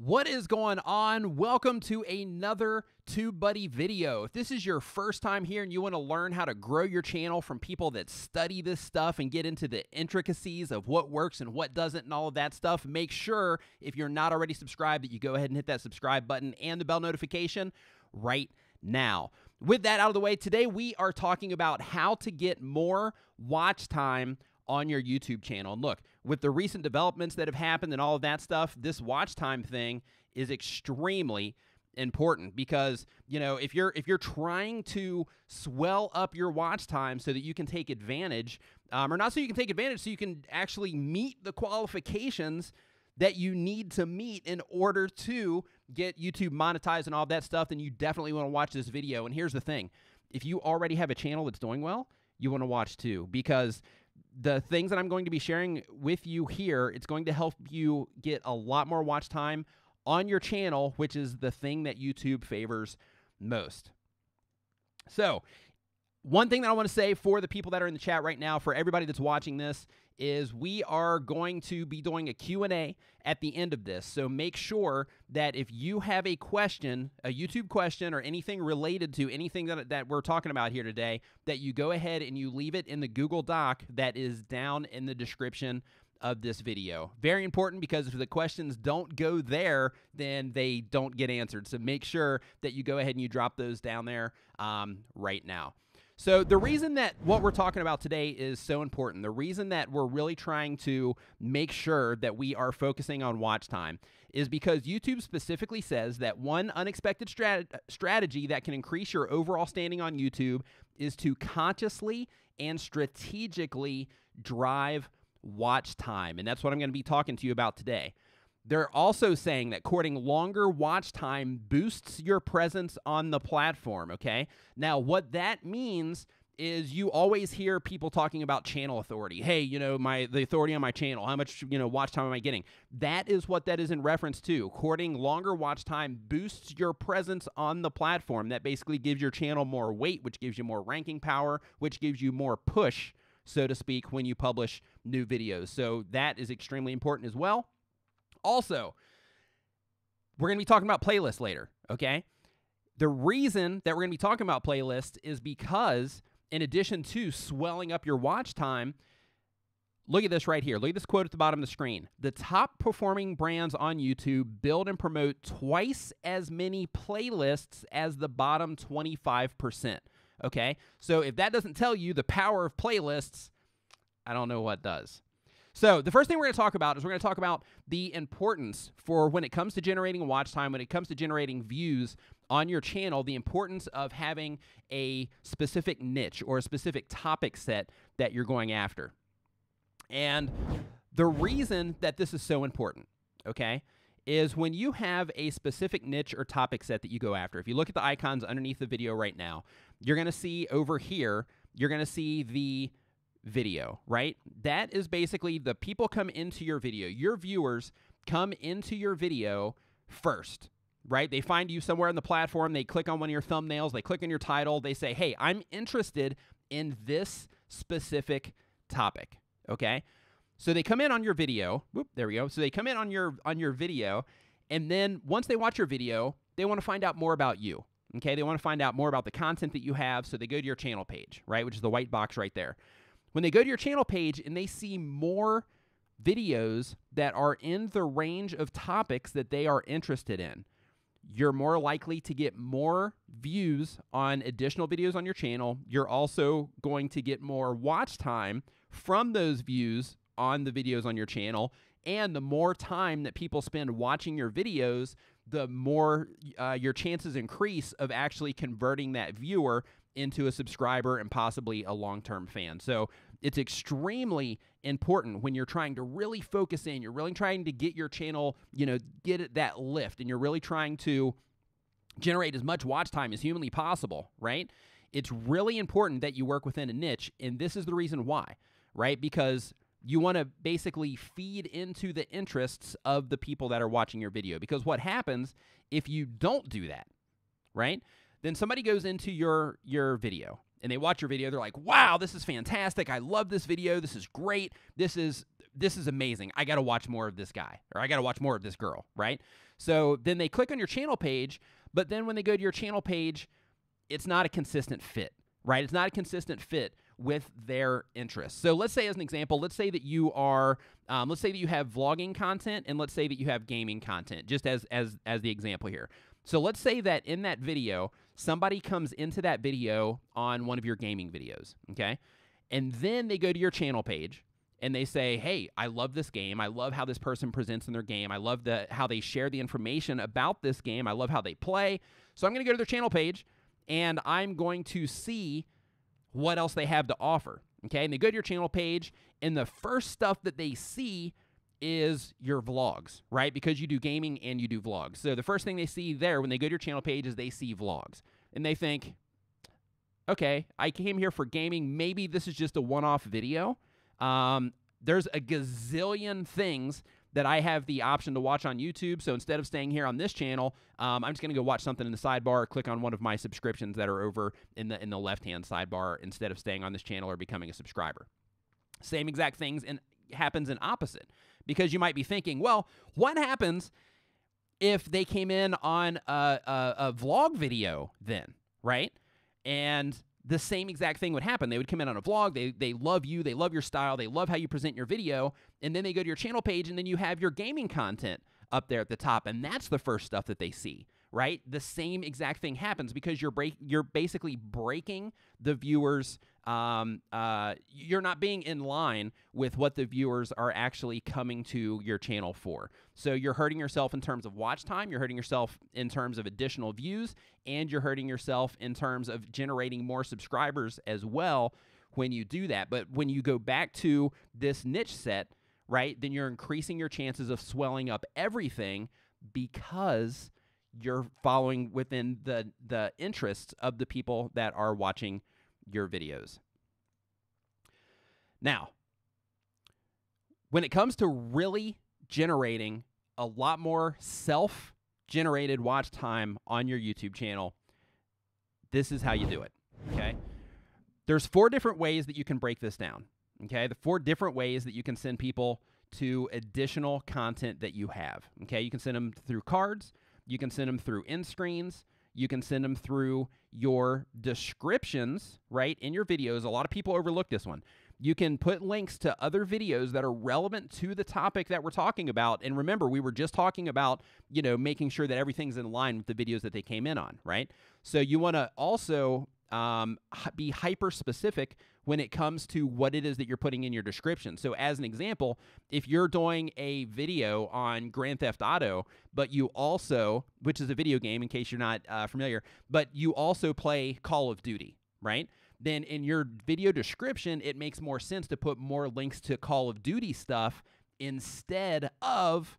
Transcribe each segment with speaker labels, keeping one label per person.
Speaker 1: What is going on? Welcome to another TubeBuddy video. If this is your first time here and you want to learn how to grow your channel from people that study this stuff and get into the intricacies of what works and what doesn't and all of that stuff, make sure, if you're not already subscribed, that you go ahead and hit that subscribe button and the bell notification right now. With that out of the way, today we are talking about how to get more watch time on your YouTube channel. And look, with the recent developments that have happened and all of that stuff, this watch time thing is extremely important because, you know, if you're trying to swell up your watch time so that you can take advantage, or not so you can take advantage, so you can actually meet the qualifications that you need to meet in order to get YouTube monetized and all that stuff, then you definitely want to watch this video. And here's the thing. If you already have a channel that's doing well, you want to watch too, because the things that I'm going to be sharing with you here, it's going to help you get a lot more watch time on your channel, which is the thing that YouTube favors most. So, one thing that I want to say for the people that are in the chat right now, for everybody that's watching this, is we are going to be doing a Q&A at the end of this. So make sure that if you have a question, a YouTube question, or anything related to anything that we're talking about here today, that you go ahead and you leave it in the Google Doc that is down in the description of this video. Very important, because if the questions don't go there, then they don't get answered. So make sure that you go ahead and you drop those down there right now. So the reason that what we're talking about today is so important, the reason that we're really trying to make sure that we are focusing on watch time, is because YouTube specifically says that one unexpected strategy that can increase your overall standing on YouTube is to consciously and strategically drive watch time. And that's what I'm going to be talking to you about today. They're also saying that courting longer watch time boosts your presence on the platform, okay? Now, what that means is you always hear people talking about channel authority. Hey, you know, the authority on my channel, how much, you know, watch time am I getting? That is what that is in reference to. Courting longer watch time boosts your presence on the platform. That basically gives your channel more weight, which gives you more ranking power, which gives you more push, so to speak, when you publish new videos. So that is extremely important as well. Also, we're going to be talking about playlists later, okay? The reason that we're going to be talking about playlists is because, in addition to swelling up your watch time, look at this right here. Look at this quote at the bottom of the screen. The top performing brands on YouTube build and promote twice as many playlists as the bottom 25%, okay? So if that doesn't tell you the power of playlists, I don't know what does. So the first thing we're going to talk about is we're going to talk about the importance for when it comes to generating watch time, when it comes to generating views on your channel, the importance of having a specific niche or a specific topic set that you're going after. And the reason that this is so important, okay, is when you have a specific niche or topic set that you go after. If you look at the icons underneath the video right now, you're going to see over here, you're going to see the video, right? That is basically the people come into your video. Your viewers come into your video first, right? They find you somewhere on the platform. They click on one of your thumbnails. They click on your title. They say, hey, I'm interested in this specific topic, okay? So they come in on your video. Whoop, there we go. So they come in on your video, and then once they watch your video, they want to find out more about you, okay? They want to find out more about the content that you have, so they go to your channel page, right, which is the white box right there. When they go to your channel page and they see more videos that are in the range of topics that they are interested in, you're more likely to get more views on additional videos on your channel. You're also going to get more watch time from those views on the videos on your channel. And the more time that people spend watching your videos, the more your chances increase of actually converting that viewer into a subscriber and possibly a long-term fan. So it's extremely important when you're trying to really focus in, you're really trying to get your channel, you know, get it that lift, and you're really trying to generate as much watch time as humanly possible, right? It's really important that you work within a niche, and this is the reason why, right? Because you want to basically feed into the interests of the people that are watching your video. Because what happens if you don't do that, right? Then somebody goes into your video and they watch your video. They're like, wow, this is fantastic. I love this video. This is great. This is amazing. I got to watch more of this guy, or I got to watch more of this girl, right? So then they click on your channel page, but then when they go to your channel page, it's not a consistent fit, right? It's not a consistent fit with their interests. So let's say, as an example, let's say that you are, let's say that you have vlogging content, and let's say that you have gaming content, just as the example here. So let's say that in that video, somebody comes into that video on one of your gaming videos, okay? And then they go to your channel page, and they say, hey, I love this game. I love how this person presents in their game. I love how they share the information about this game. I love how they play. So I'm going to go to their channel page, and I'm going to see what else they have to offer, okay? And they go to your channel page, and the first stuff that they see is your vlogs, right? Because you do gaming and you do vlogs. So the first thing they see there when they go to your channel page is they see vlogs. And they think, okay, I came here for gaming. Maybe this is just a one-off video. There's a gazillion things that I have the option to watch on YouTube. So instead of staying here on this channel, I'm just going to go watch something in the sidebar, click on one of my subscriptions that are over in the left-hand sidebar instead of staying on this channel or becoming a subscriber. Same exact things happens in opposite, because you might be thinking, well, what happens if they came in on a vlog video then, right? And the same exact thing would happen. They would come in on a vlog. They love you. They love your style. They love how you present your video. And then they go to your channel page, and then you have your gaming content up there at the top. And that's the first stuff that they see, right? The same exact thing happens because you're basically breaking the viewers. You're not being in line with what the viewers are actually coming to your channel for. So you're hurting yourself in terms of watch time, you're hurting yourself in terms of additional views, and you're hurting yourself in terms of generating more subscribers as well when you do that. But when you go back to this niche set, right, then you're increasing your chances of swelling up everything because you're following within the interests of the people that are watching your videos. Now, when it comes to really generating a lot more self-generated watch time on your YouTube channel, this is how you do it, okay? There's 4 different ways that you can break this down, okay? The 4 different ways that you can send people to additional content that you have, okay? You can send them through cards, you can send them through end screens, you can send them through your descriptions, right, in your videos. A lot of people overlook this one. You can put links to other videos that are relevant to the topic that we're talking about. And remember, we were just talking about, you know, making sure that everything's in line with the videos that they came in on, right? So you want to also be hyper-specific when it comes to what it is that you're putting in your description. So as an example, if you're doing a video on Grand Theft Auto, but you also, which is a video game in case you're not familiar, but you also play Call of Duty, right? Then in your video description, it makes more sense to put more links to Call of Duty stuff instead of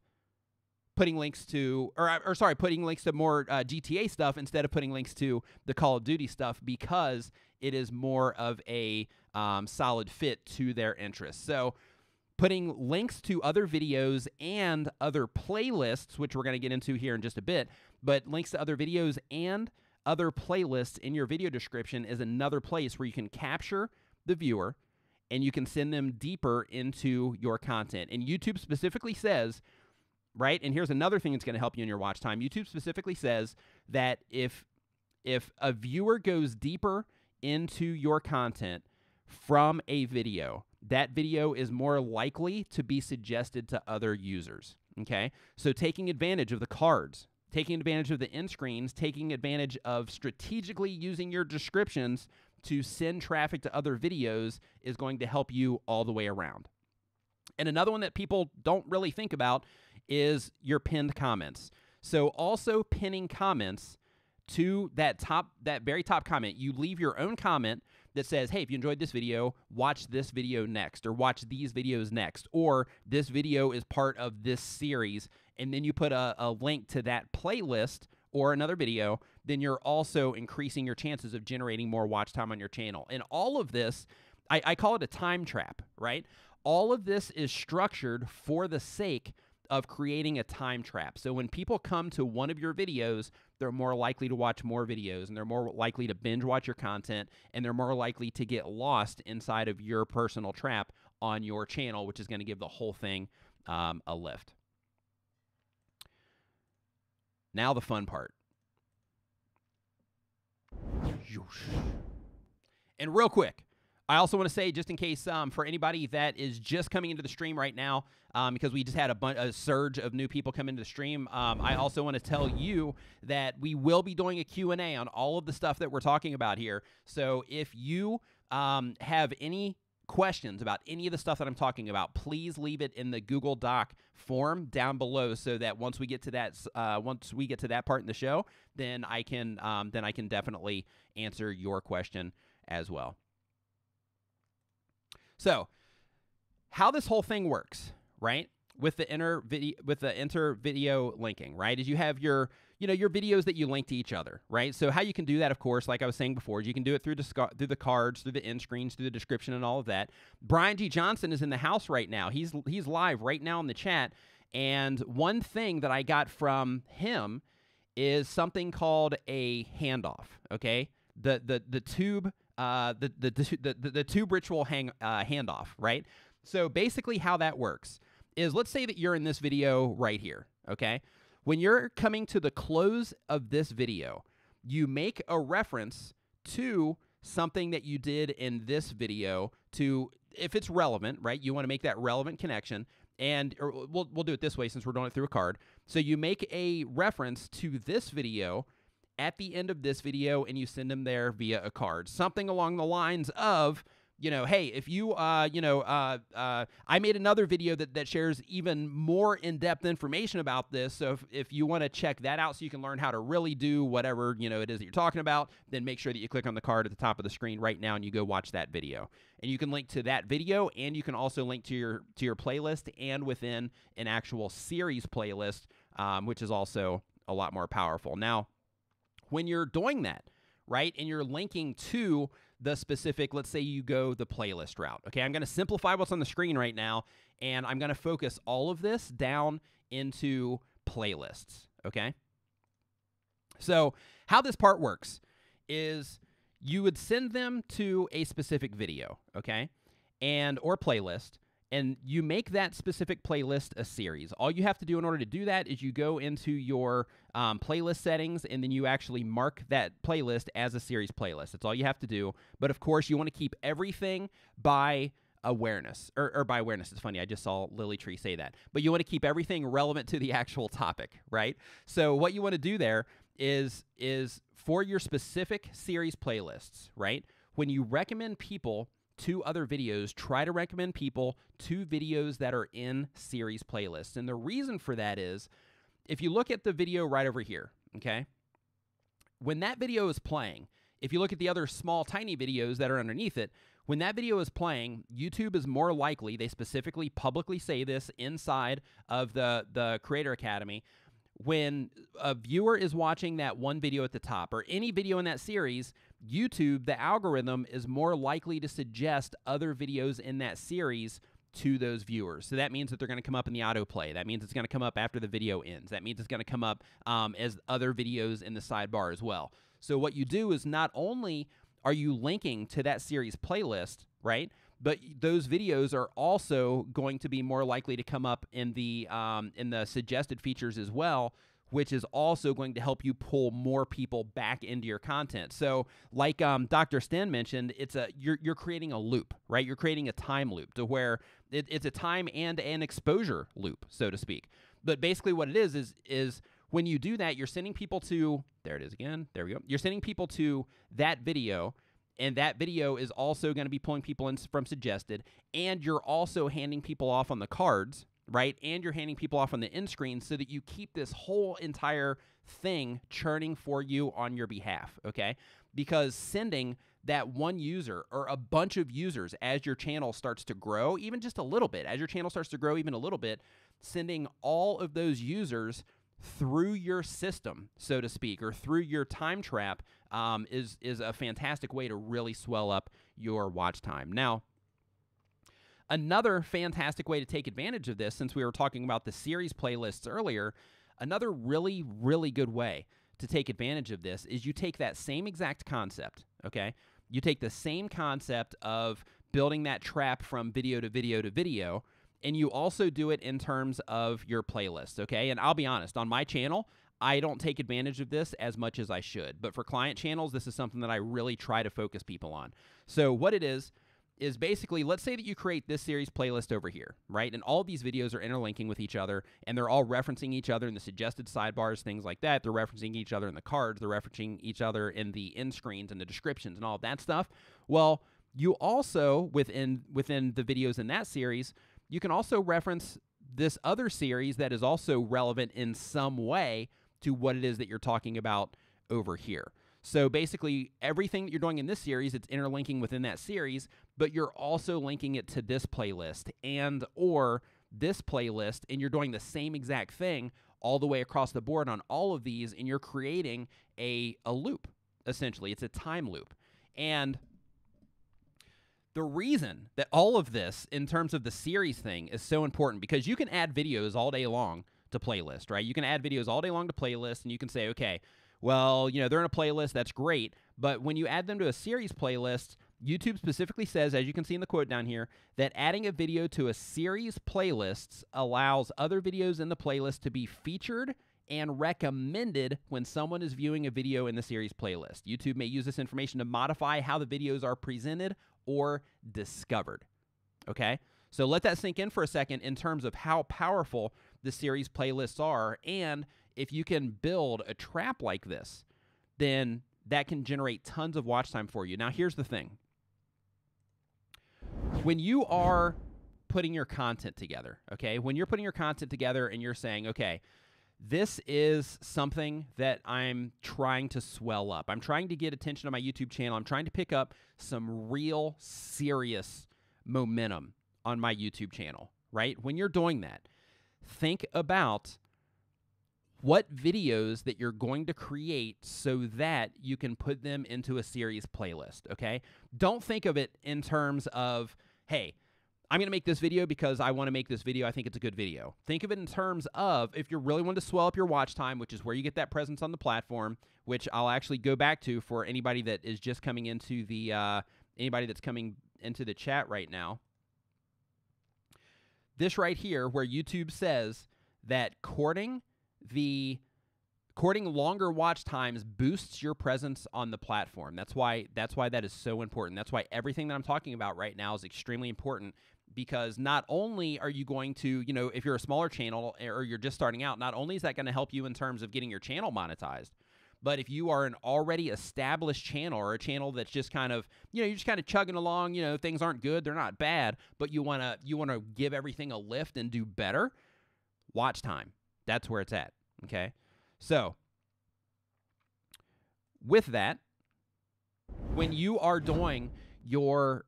Speaker 1: putting links to, putting links to more GTA stuff instead of putting links to the Call of Duty stuff, because it is more of a solid fit to their interests. So putting links to other videos and other playlists, which we're going to get into here in just a bit, but links to other videos and other playlists in your video description is another place where you can capture the viewer and you can send them deeper into your content. And YouTube specifically says, right, and here's another thing that's going to help you in your watch time. YouTube specifically says that if a viewer goes deeper into your content from a video, that video is more likely to be suggested to other users, okay? So taking advantage of the cards, taking advantage of the end screens, taking advantage of strategically using your descriptions to send traffic to other videos is going to help you all the way around. And another one that people don't really think about is your pinned comments. So also pinning comments to that very top comment. You leave your own comment that says, hey, if you enjoyed this video, watch this video next, or watch these videos next, or this video is part of this series, and then you put a link to that playlist or another video, then you're also increasing your chances of generating more watch time on your channel. And all of this, I call it a time trap, right? All of this is structured for the sake of creating a time trap. So when people come to one of your videos, they're more likely to watch more videos, and they're more likely to binge watch your content, and they're more likely to get lost inside of your personal trap on your channel, which is going to give the whole thing a lift. Now the fun part. And real quick, I also want to say, just in case for anybody that is just coming into the stream right now, because we just had a surge of new people come into the stream, I also want to tell you that we will be doing a Q&A on all of the stuff that we're talking about here. So if you have any questions about any of the stuff that I'm talking about, please leave it in the Google Doc form down below, so that once we get to that part in the show, then I can definitely answer your question as well. So, how this whole thing works, right? With the enter video linking, right? Is you have your videos that you link to each other, right? So how you can do that, of course, like I was saying before, is you can do it through the cards, through the end screens, through the description, and all of that. Brian G. Johnson is in the house right now. He's live right now in the chat, and one thing that I got from him is something called a handoff. Okay, the tube ritual handoff, right? So basically, how that works is, let's say that you're in this video right here. Okay. When you're coming to the close of this video, you make a reference to something that you did in this video to, if it's relevant, right? You want to make that relevant connection, and we'll do it this way since we're doing it through a card. So you make a reference to this video at the end of this video, and you send them there via a card. Something along the lines of, hey, if you, I made another video that shares even more in-depth information about this. So if you want to check that out so you can learn how to really do whatever, it is that you're talking about, then make sure that you click on the card at the top of the screen right now and you go watch that video. And you can link to that video, and you can also link to your playlist and within an actual series playlist, which is also a lot more powerful. Now, when you're doing that, right, and you're linking to the specific, let's say you go the playlist route. Okay, I'm going to simplify what's on the screen right now, and I'm going to focus all of this down into playlists. Okay, so how this part works is you would send them to a specific video, okay, or playlist, and you make that specific playlist a series. All you have to do in order to do that is you go into your playlist settings, and then you actually mark that playlist as a series playlist. That's all you have to do. But of course, you want to keep everything by awareness, or by awareness. It's funny, I just saw Lily Tree say that. But you want to keep everything relevant to the actual topic, right? So what you want to do there is for your specific series playlists, right? When you recommend people to other videos, try to recommend people to videos that are in series playlists. And the reason for that is, if you look at the video right over here, okay, when that video is playing, if you look at the other small, tiny videos that are underneath it, when that video is playing, YouTube is more likely, they specifically publicly say this inside of the Creator Academy, when a viewer is watching that one video at the top, or any video in that series, YouTube, the algorithm, is more likely to suggest other videos in that series to those viewers. So that means that they're going to come up in the autoplay. That means it's going to come up after the video ends. That means it's going to come up as other videos in the sidebar as well. So what you do is, not only are you linking to that series playlist, right, but those videos are also going to be more likely to come up in the suggested features as well, which is also going to help you pull more people back into your content. So like Dr. Sten mentioned, you're creating a loop, right? You're creating a time loop to where it's a time and an exposure loop, so to speak. But basically what it is when you do that, you're sending people to, there it is again, there we go. You're sending people to that video, and that video is also going to be pulling people in from suggested, and you're also handing people off on the cards, right? And you're handing people off on the end screen, so that you keep this whole entire thing churning for you on your behalf, okay? Because sending that one user or a bunch of users as your channel starts to grow, even just a little bit, as your channel starts to grow even a little bit, sending all of those users through your system, so to speak, or through your time trap is a fantastic way to really swell up your watch time. Now, another fantastic way to take advantage of this, since we were talking about the series playlists earlier, another really, really good way to take advantage of this is you take that same exact concept, okay? You take the same concept of building that trap from video to video to video, and you also do it in terms of your playlists, okay? And I'll be honest, on my channel, I don't take advantage of this as much as I should. But for client channels, this is something that I really try to focus people on. So what it is basically, let's say that you create this series playlist over here, right? And all these videos are interlinking with each other, and they're all referencing each other in the suggested sidebars, things like that. They're referencing each other in the cards. They're referencing each other in the end screens and the descriptions and all of that stuff. Well, you also, within the videos in that series, you can also reference this other series that is also relevant in some way to what it is that you're talking about over here. So basically, everything that you're doing in this series, it's interlinking within that series, but you're also linking it to this playlist and or this playlist, and you're doing the same exact thing all the way across the board on all of these, and you're creating a loop, essentially. It's a time loop. And the reason that all of this, in terms of the series thing, is so important, because you can add videos all day long to playlist, right? You can add videos all day long to playlist, and you can say, okay, well, you know, they're in a playlist, that's great, but when you add them to a series playlist, YouTube specifically says, as you can see in the quote down here, that adding a video to a series playlist allows other videos in the playlist to be featured and recommended when someone is viewing a video in the series playlist. YouTube may use this information to modify how the videos are presented or discovered. Okay? So let that sink in for a second in terms of how powerful the series playlists are, and if you can build a trap like this, then that can generate tons of watch time for you. Now, here's the thing. When you are putting your content together, okay, when you're putting your content together and you're saying, okay, this is something that I'm trying to swell up. I'm trying to get attention on my YouTube channel. I'm trying to pick up some real serious momentum on my YouTube channel, right? When you're doing that, think about what videos that you're going to create so that you can put them into a series playlist, okay? Don't think of it in terms of, hey, I'm going to make this video because I want to make this video. I think it's a good video. Think of it in terms of, if you really want to swell up your watch time, which is where you get that presence on the platform, which I'll actually go back to for anybody that is just coming into the, anybody that's coming into the chat right now. This right here, where YouTube says that courting longer watch times boosts your presence on the platform. That's why that is so important. That's why everything that I'm talking about right now is extremely important, because not only are you going to, you know, if you're a smaller channel or you're just starting out, not only is that going to help you in terms of getting your channel monetized, but if you are an already established channel, or a channel that's just kind of, you know, you're just kind of chugging along, you know, things aren't good, they're not bad, but you want to give everything a lift and do better, watch time. That's where it's at, okay? So, with that, when you are doing your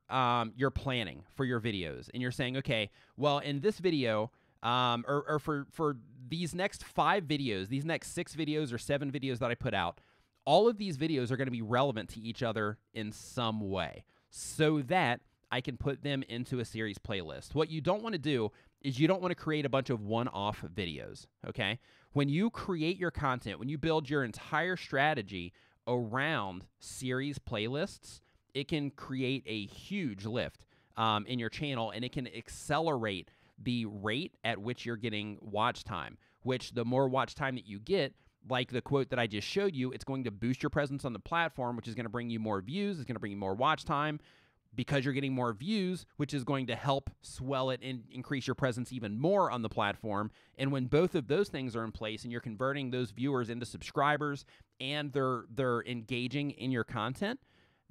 Speaker 1: planning for your videos, and you're saying, okay, well, in this video, or for these next 5 videos, these next 6 videos or 7 videos that I put out, all of these videos are going to be relevant to each other in some way, so that I can put them into a series playlist. What you don't want to do is you don't want to create a bunch of one-off videos, okay? When you create your content, when you build your entire strategy around series playlists, it can create a huge lift in your channel, and it can accelerate the rate at which you're getting watch time, which the more watch time that you get, like the quote that I just showed you, it's going to boost your presence on the platform, which is going to bring you more views. It's going to bring you more watch time, because you're getting more views, which is going to help swell it and increase your presence even more on the platform. And when both of those things are in place and you're converting those viewers into subscribers and they're engaging in your content,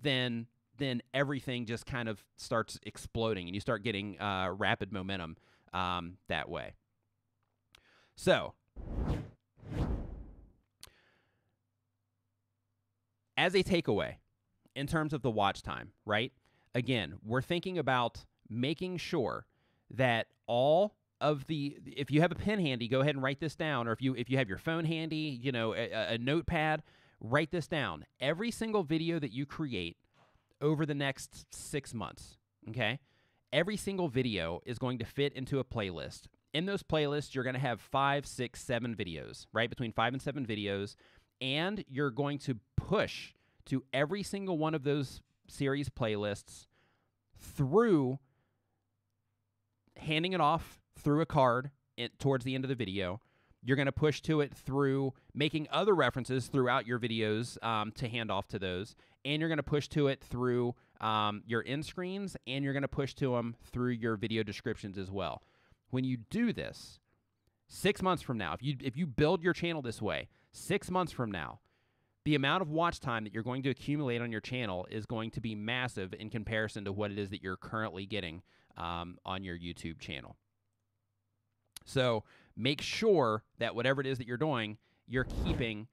Speaker 1: then everything just kind of starts exploding, and you start getting rapid momentum that way. So, as a takeaway, in terms of the watch time, right? Again, we're thinking about making sure that all of the, if you have a pen handy, go ahead and write this down, or if you have your phone handy, you know, a notepad, write this down. Every single video that you create over the next 6 months, okay? Every single video is going to fit into a playlist. In those playlists, you're going to have 5, 6, 7 videos, right? Between 5 and 7 videos, and you're going to push to every single one of those series playlists through handing it off through a card towards the end of the video, You're going to push to it through making other references throughout your videos to hand off to those. And you're going to push to it through your end screens, and you're going to push to them through your video descriptions as well. When you do this, 6 months from now, if you build your channel this way, 6 months from now, the amount of watch time that you're going to accumulate on your channel is going to be massive in comparison to what it is that you're currently getting on your YouTube channel. So make sure that whatever it is that you're doing, you're keeping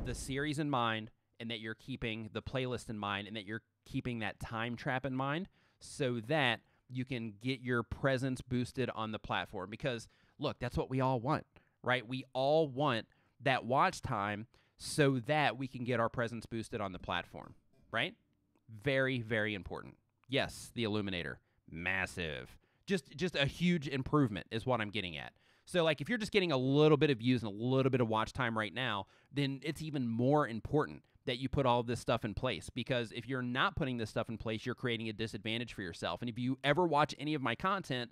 Speaker 1: the series in mind, and that you're keeping the playlist in mind, and that you're keeping that time trap in mind, so that you can get your presence boosted on the platform. Because, look, that's what we all want, right? We all want that watch time so that we can get our presence boosted on the platform, right? Very, very important. Yes, the Illuminator, massive. Just a huge improvement is what I'm getting at. So, like, if you're just getting a little bit of views and a little bit of watch time right now, then it's even more important that you put all of this stuff in place. Because if you're not putting this stuff in place, you're creating a disadvantage for yourself. And if you ever watch any of my content,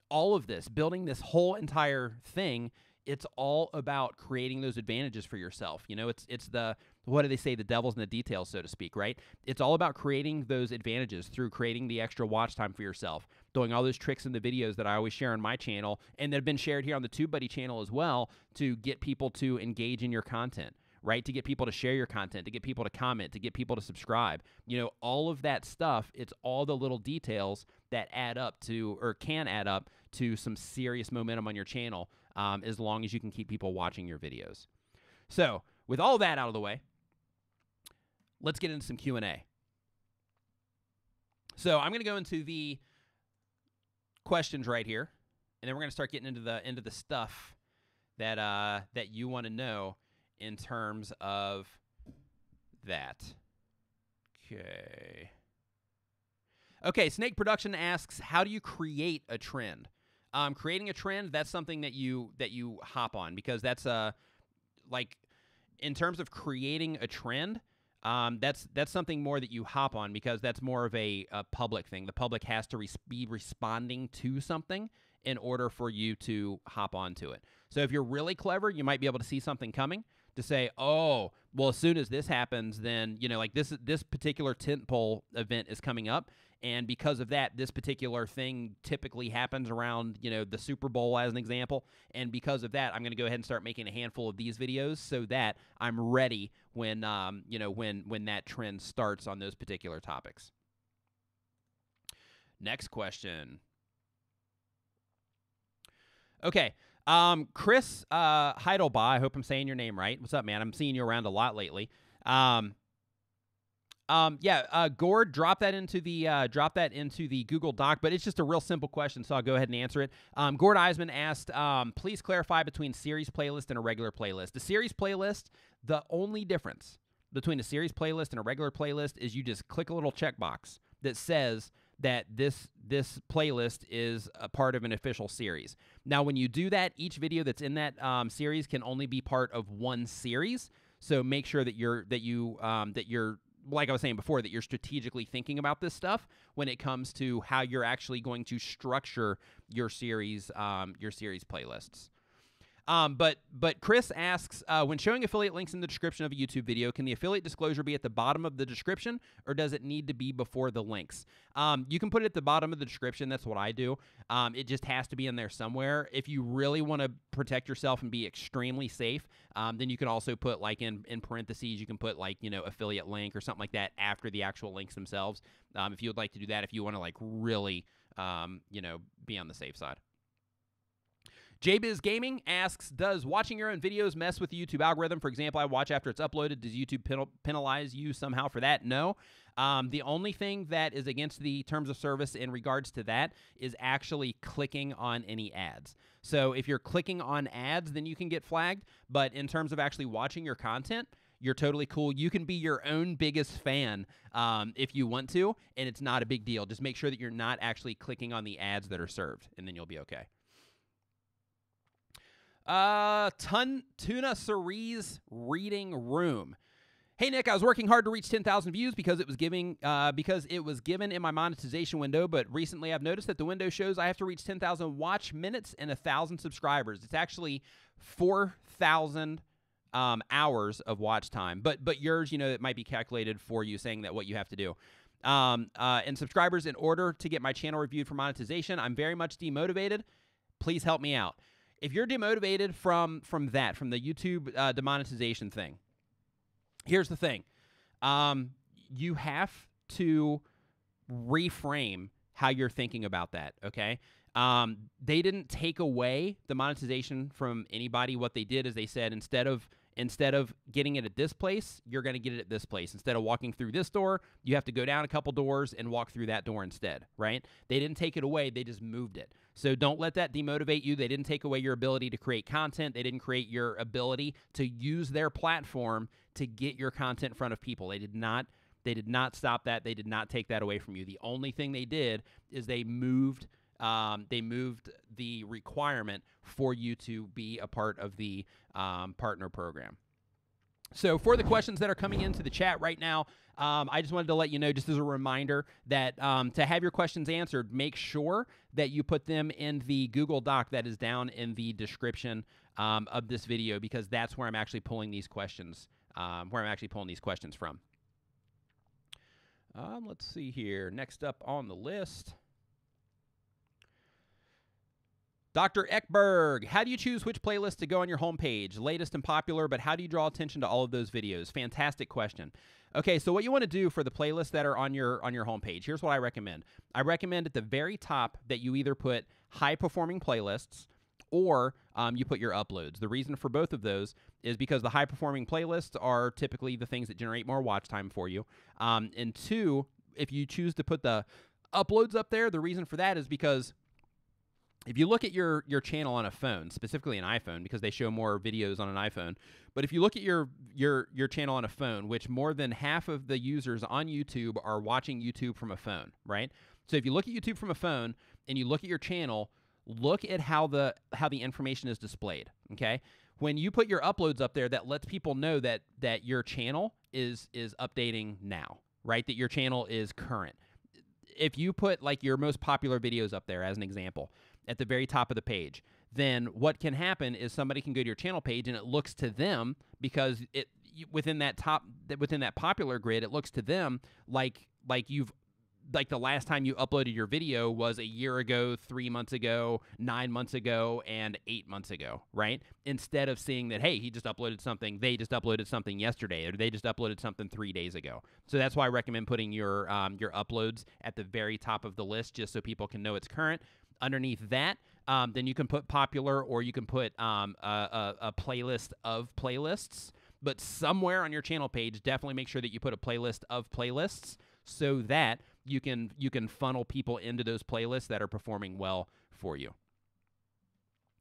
Speaker 1: all of this, building this whole entire thing, it's all about creating those advantages for yourself. You know, it's the, what do they say, the devil's in the details, so to speak, right? It's all about creating those advantages through creating the extra watch time for yourself, doing all those tricks in the videos that I always share on my channel and that have been shared here on the TubeBuddy channel as well, to get people to engage in your content, right? To get people to share your content, to get people to comment, to get people to subscribe. You know, all of that stuff, it's all the little details that add up to, or can add up to, some serious momentum on your channel, as long as you can keep people watching your videos. So, with all that out of the way, let's get into some Q&A. So, I'm going to go into the questions right here, and then we're going to start getting into the stuff that that you want to know in terms of that. Okay, Snake Production asks, how do you create a trend? Creating a trend, that's something that you hop on, because that's like, in terms of creating a trend, that's something more that you hop on, because that's more of a public thing. The public has to be responding to something in order for you to hop onto it. So if you're really clever, you might be able to see something coming to say, oh, well, as soon as this happens, then, you know, like this particular tentpole event is coming up, and because of that, this particular thing typically happens around, you know, the Super Bowl as an example, and because of that, I'm going to go ahead and start making a handful of these videos so that I'm ready when, you know, when that trend starts on those particular topics. Next question. Okay. Chris Heidelbaugh, I hope I'm saying your name right. What's up, man? I'm seeing you around a lot lately. Gord, drop that into the Google Doc, but it's just a real simple question, so I'll go ahead and answer it. Gord Eisman asked, please clarify between series playlist and a regular playlist. The series playlist, the only difference between a series playlist and a regular playlist is you just click a little checkbox that says that this playlist is a part of an official series. Now, when you do that, each video that's in that series can only be part of one series. So make sure that you're like I was saying before, that you're strategically thinking about this stuff when it comes to how you're actually going to structure your series playlists. But Chris asks, when showing affiliate links in the description of a YouTube video, can the affiliate disclosure be at the bottom of the description, or does it need to be before the links? You can put it at the bottom of the description. That's what I do. It just has to be in there somewhere. If you really want to protect yourself and be extremely safe, then you can also put, like, in parentheses, you can put, like, you know, affiliate link or something like that after the actual links themselves. If you would like to do that, if you want to, like, really, you know, be on the safe side. JBiz Gaming asks, does watching your own videos mess with the YouTube algorithm? For example, I watch after it's uploaded. Does YouTube penalize you somehow for that? No. The only thing that is against the terms of service in regards to that is actually clicking on any ads. So if you're clicking on ads, then you can get flagged. But in terms of actually watching your content, you're totally cool. You can be your own biggest fan if you want to, and it's not a big deal. Just make sure that you're not actually clicking on the ads that are served, and then you'll be okay. Tuna Cerise Reading Room. Hey, Nick, I was working hard to reach 10,000 views because it was given in my monetization window, but recently I've noticed that the window shows I have to reach 10,000 watch minutes and 1,000 subscribers. It's actually 4,000 hours of watch time, but yours, it might be calculated for you, saying that what you have to do. And subscribers in order to get my channel reviewed for monetization. I'm very much demotivated. Please help me out. If you're demotivated from the YouTube demonetization thing, here's the thing. You have to reframe how you're thinking about that, okay? They didn't take away the monetization from anybody. What they did is they said instead of getting it at this place, you're going to get it at this place. Instead of walking through this door, you have to go down a couple doors and walk through that door instead, right? They didn't take it away. They just moved it. So don't let that demotivate you. They didn't take away your ability to create content. They didn't create your ability to use their platform to get your content in front of people. They did not stop that. They did not take that away from you. The only thing they did is they moved the requirement for you to be a part of the partner program. So for the questions that are coming into the chat right now, I just wanted to let you know, just as a reminder, that to have your questions answered, make sure that you put them in the Google Doc that is down in the description of this video, because that's where I'm actually pulling these questions from. Let's see here. Next up on the list, Dr. Eckberg, how do you choose which playlist to go on your homepage? Latest and popular, but how do you draw attention to all of those videos? Fantastic question. Okay, so what you want to do for the playlists that are on your homepage, here's what I recommend. I recommend at the very top that you either put high-performing playlists or you put your uploads. The reason for both of those is because the high-performing playlists are typically the things that generate more watch time for you. And two, if you choose to put the uploads up there, the reason for that is because if you look at your channel on a phone, specifically an iPhone, because they show more videos on an iPhone, but if you look at your channel on a phone, which more than half of the users on YouTube are watching YouTube from a phone, right? So if you look at YouTube from a phone and you look at your channel, look at how the information is displayed, okay? When you put your uploads up there, that lets people know that your channel is updating now, right? That your channel is current. If you put like your most popular videos up there as an example at the very top of the page, then what can happen is somebody can go to your channel page and it looks to them, because within that popular grid, it looks to them like the last time you uploaded your video was a year ago, 3 months ago, 9 months ago, and 8 months ago, right? Instead of seeing that, hey, he just uploaded something, they just uploaded something yesterday, or they just uploaded something 3 days ago. So that's why I recommend putting your uploads at the very top of the list, just so people can know it's current. Underneath that, then you can put popular, or you can put a playlist of playlists. But somewhere on your channel page, definitely make sure that you put a playlist of playlists, so that you can funnel people into those playlists that are performing well for you.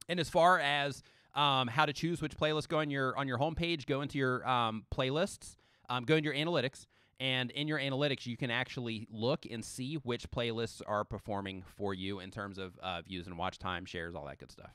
Speaker 1: And as far as how to choose which playlist go on your homepage, go into your playlists, go into your analytics, and in your analytics you can actually look and see which playlists are performing for you in terms of views and watch time, shares, all that good stuff.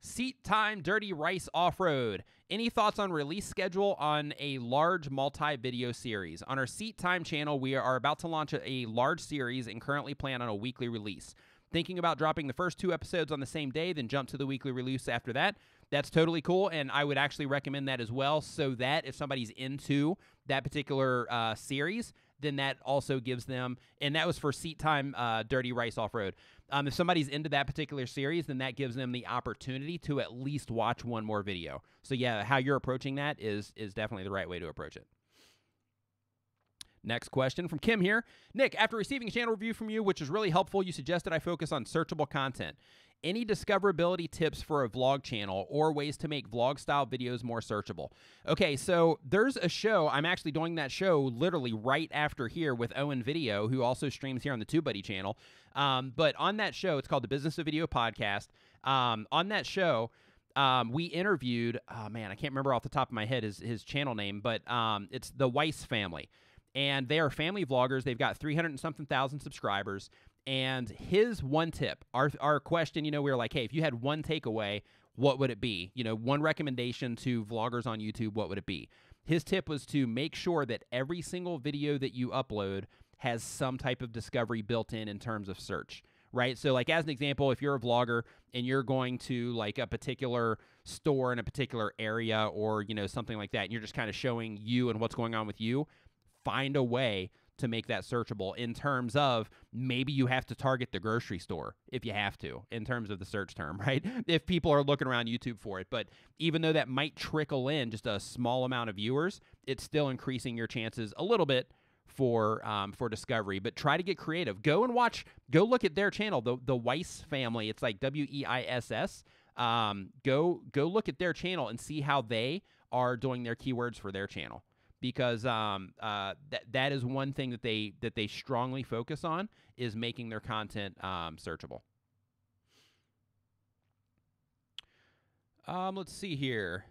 Speaker 1: Seat Time Dirty Rice Off-Road. Any thoughts on release schedule on a large multi-video series? On our Seat Time channel, we are about to launch a large series and currently plan on a weekly release. Thinking about dropping the first 2 episodes on the same day, then jump to the weekly release after that. That's totally cool, and I would actually recommend that as well, so that if somebody's into that particular series, then that also gives them, and that was for Seat Time Dirty Rice Off-Road. If somebody's into that particular series, then that gives them the opportunity to at least watch one more video. So yeah, how you're approaching that is definitely the right way to approach it. Next question from Kim here. Nick, after receiving a channel review from you, which was really helpful, you suggested I focus on searchable content. Any discoverability tips for a vlog channel or ways to make vlog-style videos more searchable? Okay, so there's a show. I'm actually doing that show literally right after here with Owen Video, who also streams here on the TubeBuddy channel. But on that show, it's called the Business of Video Podcast. On that show, we interviewed, man, I can't remember off the top of my head his channel name, but it's the Weiss family. And they are family vloggers. They've got 300 and something thousand subscribers. And his one tip, our question, we were like, hey, if you had one takeaway, what would it be? You know, one recommendation to vloggers on YouTube, what would it be? His tip was to make sure that every single video that you upload has some type of discovery built in terms of search, right? So like as an example, if you're a vlogger and you're going to like a particular store in a particular area or, you know, something like that, and you're just kind of showing you and what's going on with you, find a way to make that searchable in terms of maybe you have to target the grocery store if you have to in terms of the search term, right? If people are looking around YouTube for it. But even though that might trickle in just a small amount of viewers, it's still increasing your chances a little bit for discovery. But try to get creative. Go look at their channel, the Weiss family. It's like WEISS. Go look at their channel and see how they are doing their keywords for their channel. Because that is one thing that they strongly focus on, is making their content searchable. Let's see here.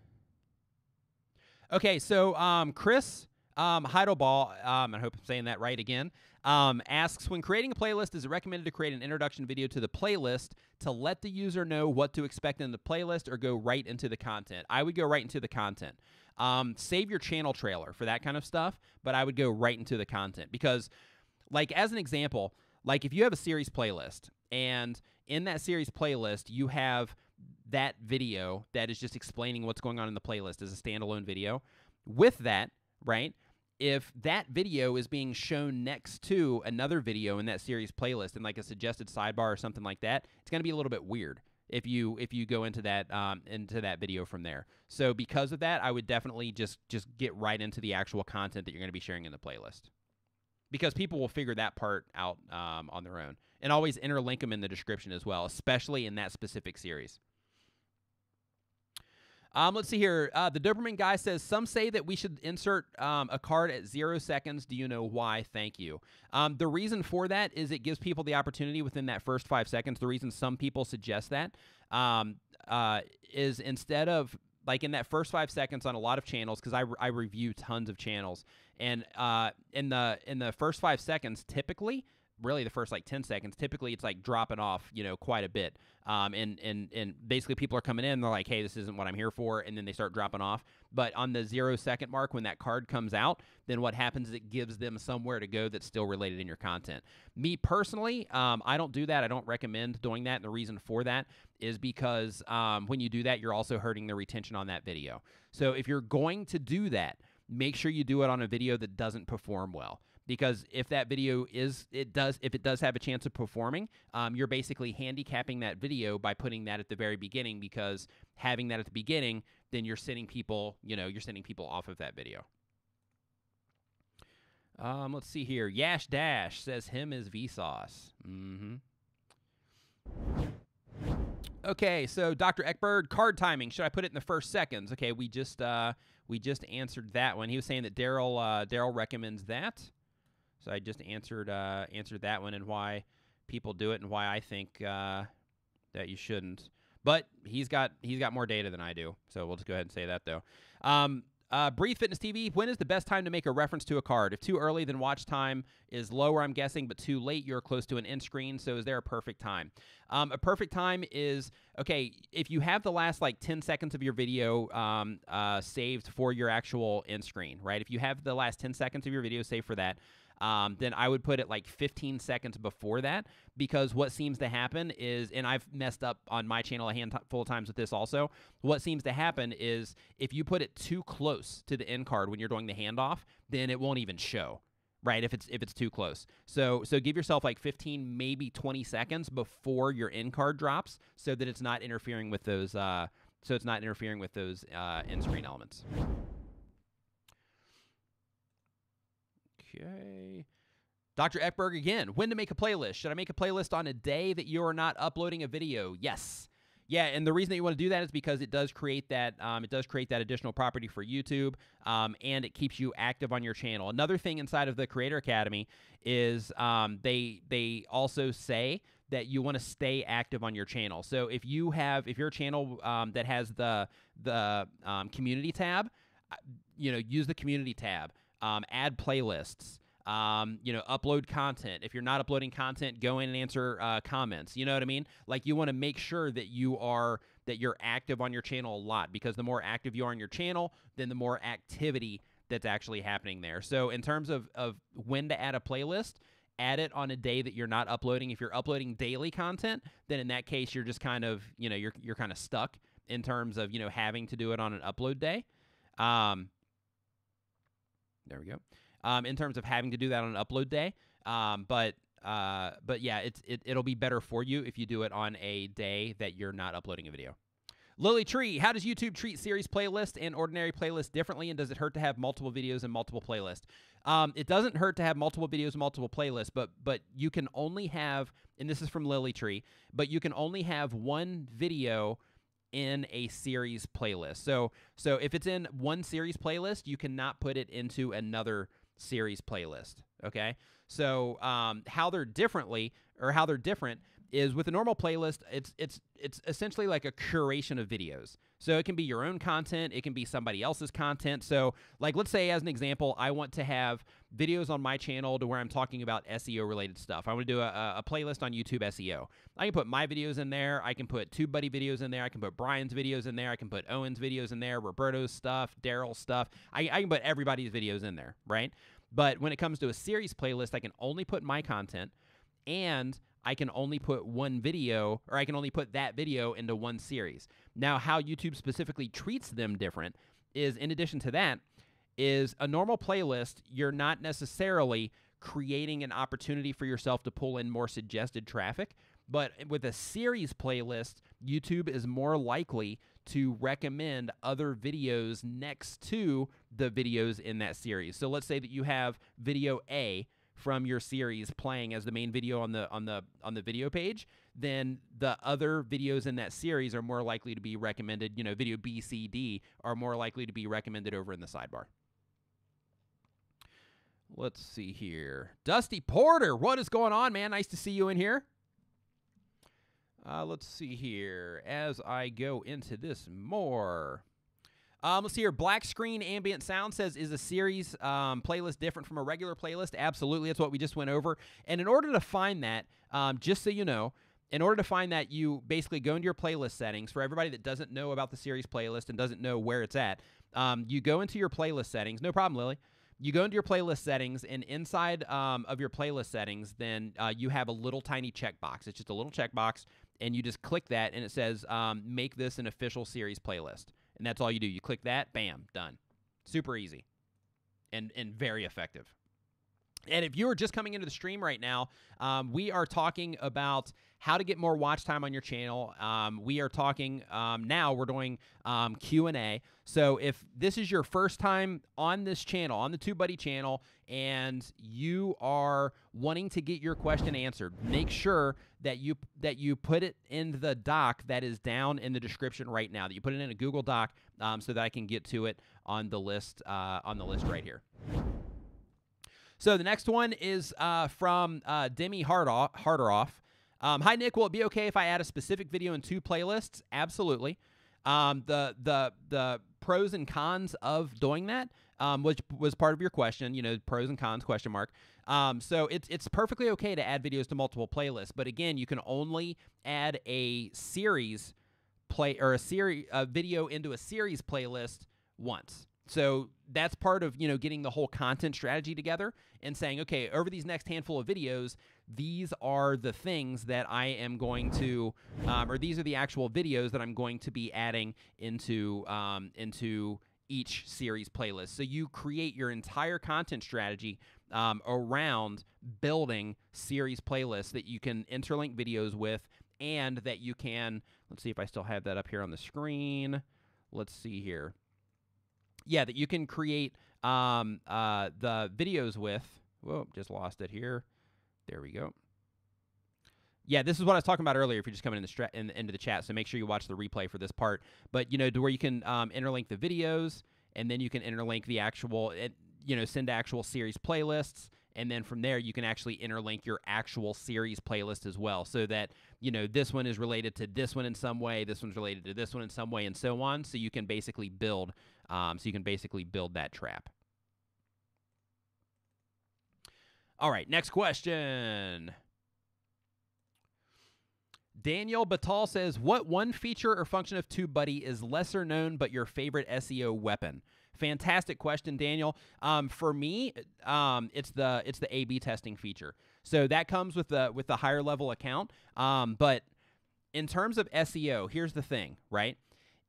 Speaker 1: Okay, so Chris Heidelball, I hope I'm saying that right again, asks, when creating a playlist, is it recommended to create an introduction video to the playlist to let the user know what to expect in the playlist, or go right into the content? I would go right into the content. Save your channel trailer for that kind of stuff, but I would go right into the content because, like, as an example, like if you have a series playlist and in that series playlist you have that video that is just explaining what's going on in the playlist as a standalone video, with that, right, if that video is being shown next to another video in that series playlist in like a suggested sidebar or something like that, it's going to be a little bit weird if you go into that video from there. So because of that, I would definitely just get right into the actual content that you're going to be sharing in the playlist, because people will figure that part out on their own. And always interlink them in the description as well, especially in that specific series. Let's see here. The Doberman guy says, some say that we should insert a card at 0 seconds. Do you know why? Thank you. The reason for that is it gives people the opportunity within that first 5 seconds. The reason some people suggest that is instead of, like in that first 5 seconds on a lot of channels, because I review tons of channels, and in the first 5 seconds, typically, really the first like 10 seconds, typically it's like dropping off, you know, quite a bit. And basically people are coming in and they're like, hey, this isn't what I'm here for. And then they start dropping off. But on the 0 second mark, when that card comes out, then what happens is it gives them somewhere to go that's still related in your content. Me personally, I don't do that. I don't recommend doing that. And the reason for that is because when you do that, you're also hurting the retention on that video. So if you're going to do that, make sure you do it on a video that doesn't perform well. Because if that video if it does have a chance of performing, you're basically handicapping that video by putting that at the very beginning, because having that at the beginning, then you're sending people off of that video. Let's see here. Yash Dash says him is Vsauce. Okay, so Dr. Eckberg, card timing. Should I put it in the first seconds? Okay, we just answered that one. He was saying that Daryl recommends that. So I just answered that one, and why people do it and why I think that you shouldn't. But he's got more data than I do, so we'll just go ahead and say that though. Breathe Fitness TV, when is the best time to make a reference to a card? If too early, then watch time is lower, I'm guessing, but too late, you're close to an end screen. So is there a perfect time? A perfect time is, okay, if you have the last like 10 seconds of your video saved for your actual end screen, right? If you have the last 10 seconds of your video saved for that, then I would put it like 15 seconds before that, because what seems to happen is, and I've messed up on my channel a handful of times with this also, what seems to happen is if you put it too close to the end card when you're doing the handoff, then it won't even show, right, if it's too close. So give yourself like 15, maybe 20 seconds before your end card drops, so that it's not interfering with those end screen elements. Okay. Dr. Eckberg again. When to make a playlist? Should I make a playlist on a day that you are not uploading a video? Yes. Yeah, and the reason that you want to do that is because it does create that additional property for YouTube, and it keeps you active on your channel. Another thing inside of the Creator Academy is they also say that you want to stay active on your channel. So if you're a channel that has the community tab, use the community tab. Add playlists. You know, upload content. If you're not uploading content, go in and answer comments. You know what I mean? Like, you want to make sure that you're active on your channel a lot, because the more active you are on your channel, then the more activity that's actually happening there. So in terms of when to add a playlist, add it on a day that you're not uploading. If you're uploading daily content, then in that case, you're just kind of, you know, you're kind of stuck in terms of, you know, having to do it on an upload day. There we go. In terms of having to do that on an upload day. But yeah, it'll be better for you if you do it on a day that you're not uploading a video. Lily Tree, how does YouTube treat series playlist and ordinary playlist differently, and does it hurt to have multiple videos and multiple playlists? It doesn't hurt to have multiple videos and multiple playlists, but you can only have, and this is from Lily Tree, but you can only have one video in a series playlist. So if it's in one series playlist, you cannot put it into another series playlist. Okay, so how they're different is, with a normal playlist, it's essentially like a curation of videos. So it can be your own content, it can be somebody else's content. So, like, let's say, as an example, I want to have videos on my channel to where I'm talking about SEO related stuff. I want to do a playlist on YouTube SEO. I can put my videos in there, I can put TubeBuddy videos in there, I can put Brian's videos in there, I can put Owen's videos in there, Roberto's stuff, Daryl's stuff. I can put everybody's videos in there, right? But when it comes to a series playlist, I can only put my content, and I can only put one video, or I can only put that video into one series. Now, how YouTube specifically treats them different is, in addition to that, is a normal playlist, you're not necessarily creating an opportunity for yourself to pull in more suggested traffic. But with a series playlist, YouTube is more likely to recommend other videos next to the videos in that series. So let's say that you have video A from your series playing as the main video on the video page, then the other videos in that series are more likely to be recommended. You know, video B, C, D are more likely to be recommended over in the sidebar. Let's see here. Dusty Porter, what is going on, man? Nice to see you in here. Let's see here as I go into this more. Let's see here. Black Screen Ambient Sound says, is a series playlist different from a regular playlist? Absolutely. That's what we just went over. And in order to find that, just so you know, in order to find that, you basically go into your playlist settings. For everybody that doesn't know about the series playlist and doesn't know where it's at, you go into your playlist settings. No problem, Lily. You go into your playlist settings, and inside of your playlist settings, then you have a little tiny checkbox. It's just a little checkbox, and you just click that, and it says, make this an official series playlist. And that's all you do. You click that, bam, done. Super easy and very effective. And if you're just coming into the stream right now, we are talking about how to get more watch time on your channel. We are talking now, we're doing Q&A. So if this is your first time on this channel, on the TubeBuddy channel, and you are wanting to get your question answered, make sure that you put it in the doc that is down in the description right now, that you put it in a Google Doc so that I can get to it on the list right here. So the next one is from Demi Harderoff. Hi, Nick. Will it be okay if I add a specific video in two playlists? Absolutely. The pros and cons of doing that, which was part of your question, you know, pros and cons, question mark. So it's perfectly okay to add videos to multiple playlists, but again, you can only add a series video into a series playlist once. So that's part of, you know, getting the whole content strategy together and saying, okay, over these next handful of videos, these are the things that I am going to, or these are the actual videos that I'm going to be adding into each series playlist. So you create your entire content strategy around building series playlists that you can interlink videos with, and that you can, let's see if I still have that up here on the screen. Let's see here. Yeah, that you can create the videos with. Whoa, just lost it here. There we go. Yeah, this is what I was talking about earlier if you're just coming into the chat, so make sure you watch the replay for this part. But, you know, to where you can interlink the videos, and then you can interlink the actual, you know, send to actual series playlists, and then from there you can actually interlink your actual series playlist as well, so that, you know, this one is related to this one in some way, this one's related to this one in some way, and so on, so you can basically build that trap. All right, next question. Daniel Batal says, what one feature or function of TubeBuddy is lesser known but your favorite SEO weapon? Fantastic question, Daniel. For me, it's the A/B testing feature. So that comes with the higher level account. But in terms of SEO, here's the thing, right?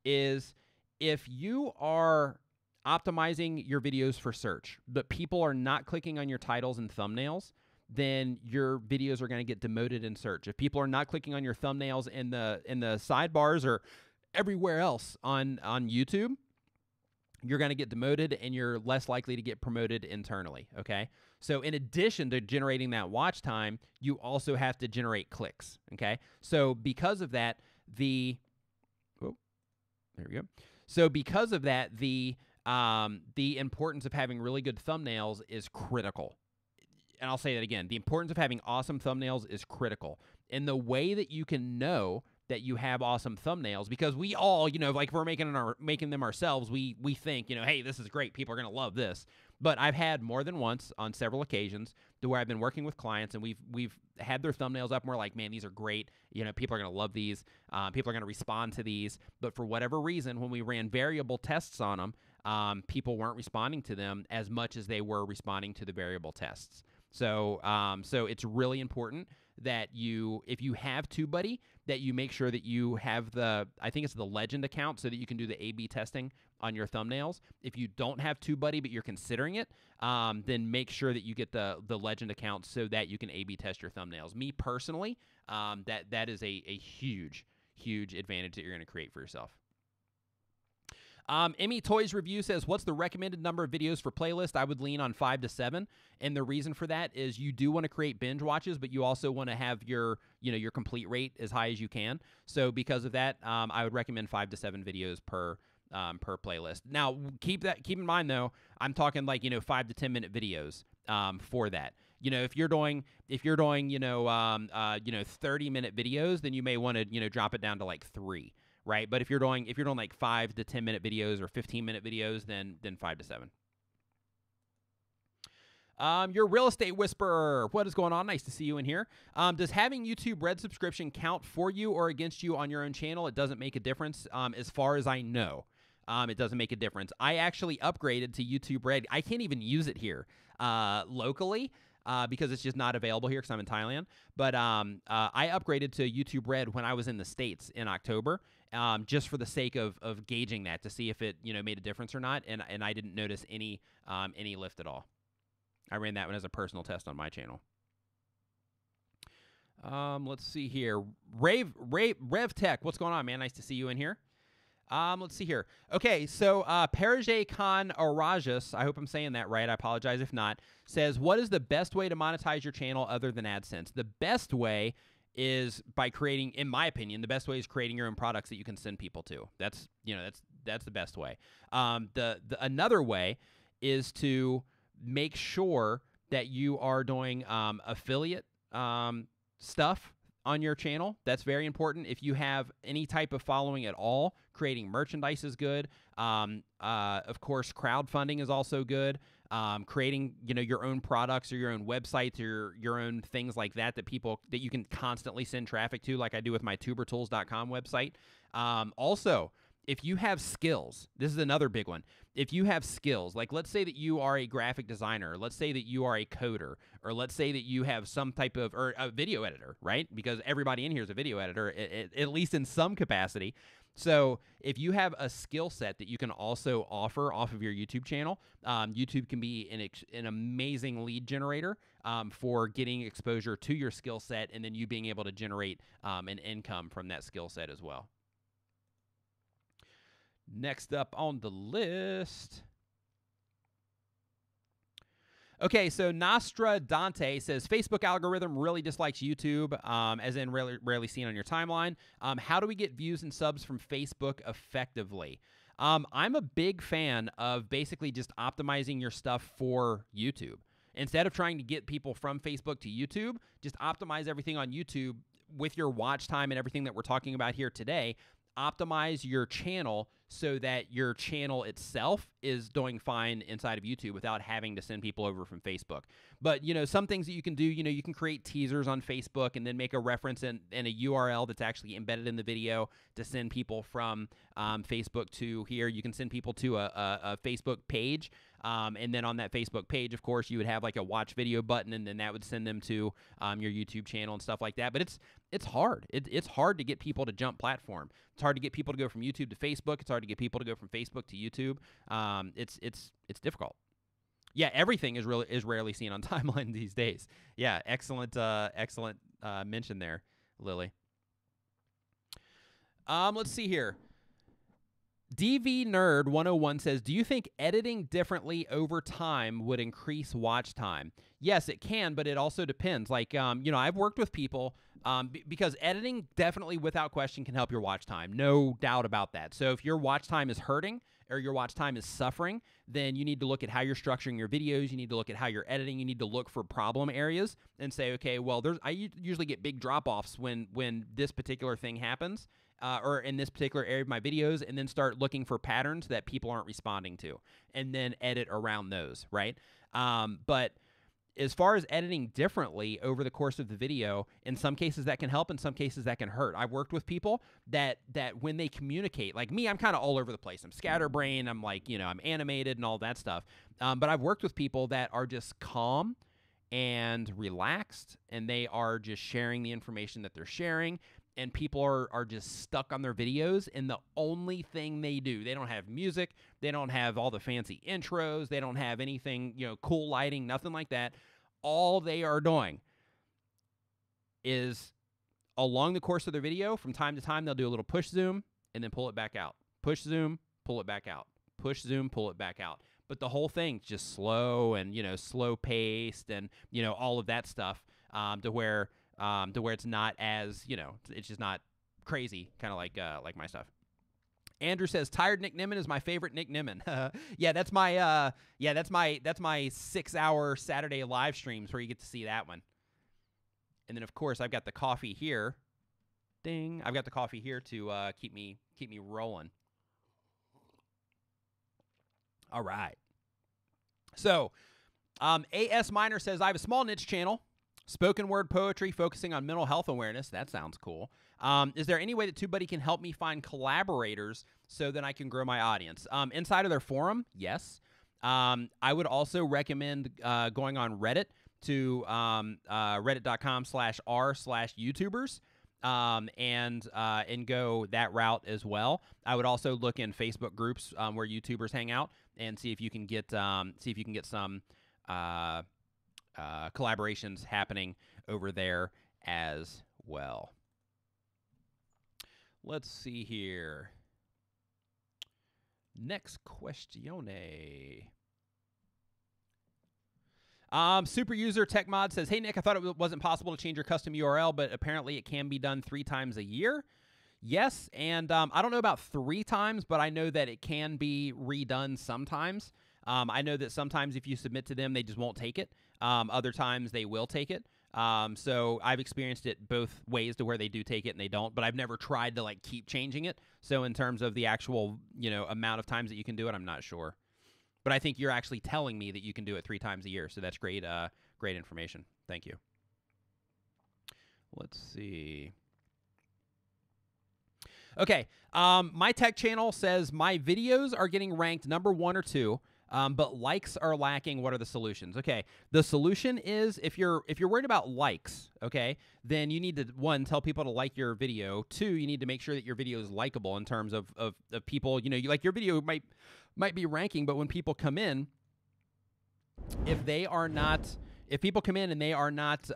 Speaker 1: Is if you are optimizing your videos for search, but people are not clicking on your titles and thumbnails, then your videos are going to get demoted in search. If people are not clicking on your thumbnails in the sidebars or everywhere else on YouTube, you're going to get demoted and you're less likely to get promoted internally, okay? So in addition to generating that watch time, you also have to generate clicks, okay? So because of that, there we go. So because of that, the importance of having really good thumbnails is critical. And I'll say that again, the importance of having awesome thumbnails is critical. And the way that you can know that you have awesome thumbnails, because we all, like if we're making them ourselves, we think, hey, this is great. People are going to love this. But I've had more than once on several occasions to where I've been working with clients and we've had their thumbnails up and we're like, man, these are great. People are going to love these. People are going to respond to these. But for whatever reason, when we ran variable tests on them, people weren't responding to them as much as they were responding to the variable tests. So it's really important that if you have TubeBuddy, that you make sure that you have I think it's the legend account so that you can do the A/B testing on your thumbnails. If you don't have TubeBuddy but you're considering it, then make sure that you get the legend account so that you can A/B test your thumbnails. Me personally, that is a huge advantage that you're going to create for yourself. Emmy Toys Review says, what's the recommended number of videos for playlist? I would lean on 5 to 7. And the reason for that is you do want to create binge watches, but you also want to have your complete rate as high as you can. So because of that, I would recommend 5 to 7 videos per playlist. Now, keep in mind though, I'm talking like, 5 to 10 minute videos, for that. If you're doing 30-minute videos, then you may want to, drop it down to like 3. Right, but if you're doing like 5 to 10 minute videos or 15-minute videos, then 5 to 7. Your real estate whisperer, what is going on? Nice to see you in here. Does having YouTube Red subscription count for you or against you on your own channel? It doesn't make a difference, as far as I know. It doesn't make a difference. I actually upgraded to YouTube Red. I can't even use it here locally. Because it's just not available here because I'm in Thailand. But I upgraded to YouTube Red when I was in the States in October, just for the sake of gauging that to see if it made a difference or not. And I didn't notice any lift at all. I ran that one as a personal test on my channel. Let's see here. Rev Tech, what's going on, man? Nice to see you in here. Let's see here. Okay, so Parajay Khan Arajas, I hope I'm saying that right. I apologize if not, says, what is the best way to monetize your channel other than AdSense? The best way is by creating, in my opinion, the best way is creating your own products that you can send people to. That's the best way. Another way is to make sure that you are doing affiliate stuff on your channel. That's very important. If you have any type of following at all, creating merchandise is good. Of course, crowdfunding is also good. Creating, your own products or your own websites or your own things like that that you can constantly send traffic to, like I do with my tubertools.com website. Also, if you have skills, this is another big one. If you have skills, like let's say that you are a graphic designer, let's say that you are a coder, or let's say that you have some type of, or a video editor, right? Because everybody in here is a video editor, at least in some capacity. So if you have a skill set that you can also offer off of your YouTube channel, YouTube can be an amazing lead generator for getting exposure to your skill set and then you being able to generate an income from that skill set as well. Next up on the list. Okay, so Nostra Dante says, Facebook algorithm really dislikes YouTube, as in rarely seen on your timeline. How do we get views and subs from Facebook effectively? I'm a big fan of basically just optimizing your stuff for YouTube. Instead of trying to get people from Facebook to YouTube, just optimize everything on YouTube with your watch time and everything that we're talking about here today. Optimize your channel so that your channel itself is doing fine inside of YouTube without having to send people over from Facebook. But, some things that you can do, you can create teasers on Facebook and then make a reference in a URL that's actually embedded in the video to send people from Facebook to here. You can send people to a Facebook page. And then on that Facebook page, of course, you would have like a watch video button, and then that would send them to your YouTube channel and stuff like that. But it's hard. It's hard to get people to jump platform. It's hard to get people to go from YouTube to Facebook. It's hard to get people to go from Facebook to YouTube. It's difficult. Yeah, everything is rarely seen on timeline these days. Yeah, excellent mention there, Lily. Let's see here. DV Nerd 101 says, do you think editing differently over time would increase watch time? Yes, it can, but it also depends. Like, I've worked with people because editing definitely, without question, can help your watch time. No doubt about that. So if your watch time is hurting or your watch time is suffering, then you need to look at how you're structuring your videos. You need to look at how you're editing. You need to look for problem areas and say, okay, well, I usually get big drop-offs when this particular thing happens. Or in this particular area of my videos, and then start looking for patterns that people aren't responding to, and then edit around those, right? But as far as editing differently over the course of the video, in some cases that can help, in some cases that can hurt. I've worked with people that when they communicate, like me, I'm kind of all over the place. I'm scatterbrained. I'm like, I'm animated and all that stuff. But I've worked with people that are just calm and relaxed, and they are just sharing the information that they're sharing. And people are just stuck on their videos, and the only thing they do, they don't have music, they don't have all the fancy intros, they don't have anything, cool lighting, nothing like that. All they are doing is, along the course of their video, from time to time, they'll do a little push zoom and then pull it back out. Push zoom, pull it back out. Push zoom, pull it back out. But the whole thing's just slow and, slow paced and, all of that stuff to where it's not as, it's just not crazy, kind of like my stuff. Andrew says, tired Nick Nimmin is my favorite Nick Nimmin. Yeah, that's my 6-hour Saturday live streams where you get to see that one. And then of course I've got the coffee here. Ding! I've got the coffee here to keep me rolling. All right. So, AS Minor says, I have a small niche channel. Spoken word poetry focusing on mental health awareness. That sounds cool. Is there any way that TubeBuddy can help me find collaborators so that I can grow my audience? Inside of their forum, yes. I would also recommend going on Reddit to reddit.com/r/YouTubers and go that route as well. I would also look in Facebook groups where YouTubers hang out and see if you can get some collaborations happening over there as well. Let's see here. Next questione. Super user Tech Mod says, hey Nick, I thought it wasn't possible to change your custom URL, but apparently it can be done 3 times a year. Yes, and I don't know about 3 times, but I know that it can be redone sometimes. I know that sometimes if you submit to them, they just won't take it. Other times they will take it. So I've experienced it both ways to where they do take it and they don't, but I've never tried to like keep changing it. So in terms of the actual, amount of times that you can do it, I'm not sure. But I think you're actually telling me that you can do it 3 times a year. So that's great, great information. Thank you. Let's see. Okay. My tech channel says my videos are getting ranked number 1 or 2. But likes are lacking. What are the solutions? Okay, the solution is if you're worried about likes, okay, then you need to, 1, tell people to like your video. 2, you need to make sure that your video is likable in terms of people. You like your video might be ranking, but when people come in, if people come in and they are not,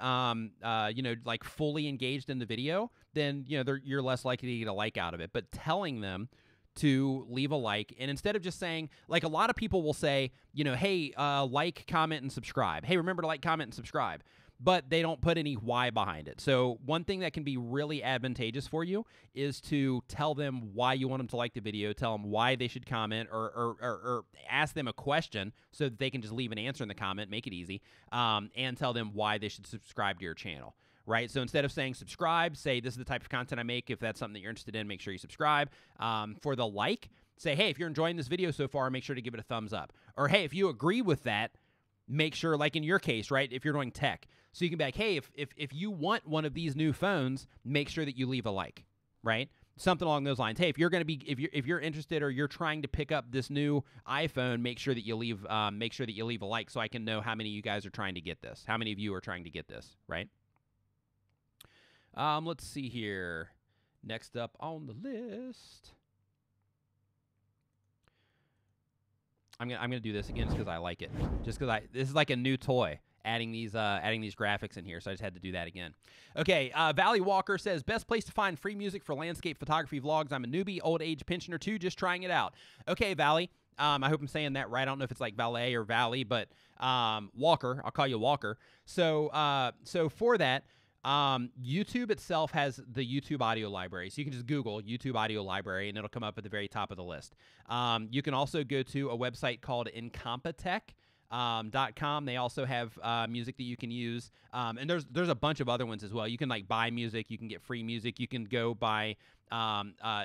Speaker 1: like fully engaged in the video, then you're less likely to get a like out of it. But telling them to leave a like, and instead of just saying, like a lot of people will say, hey, like, comment, and subscribe. Hey, remember to like, comment, and subscribe. But they don't put any why behind it. So one thing that can be really advantageous for you is to tell them why you want them to like the video, tell them why they should comment, or ask them a question so that they can just leave an answer in the comment, make it easy, and tell them why they should subscribe to your channel. Right? So instead of saying subscribe, say this is the type of content I make. If that's something that you're interested in, make sure you subscribe. For the like, say, hey, if you're enjoying this video so far, make sure to give it a thumbs up. Or, hey, if you agree with that, make sure, like in your case, right, if you're doing tech. So you can be like, hey, if you want one of these new phones, make sure that you leave a like, right? Something along those lines. Hey, if you're going to be, if you're interested or you're trying to pick up this new iPhone, make sure that you leave a like so I can know how many of you guys are trying to get this. How many of you are trying to get this, right? Let's see here. Next up on the list. I'm gonna do this again just because I like it. Just because this is like a new toy. Adding these graphics in here, so I just had to do that again. Okay, Valley Walker says, best place to find free music for landscape photography vlogs. I'm a newbie, old age pensioner too, just trying it out. Okay, Valley, I hope I'm saying that right. I don't know if it's like Valet or Valley, but Walker, I'll call you Walker. So for that, YouTube itself has the YouTube audio library. So you can just Google YouTube audio library, and it'll come up at the very top of the list. You can also go to a website called Incompetech. .com. They also have music that you can use, and there's a bunch of other ones as well. You can like buy music, you can get free music, you can go by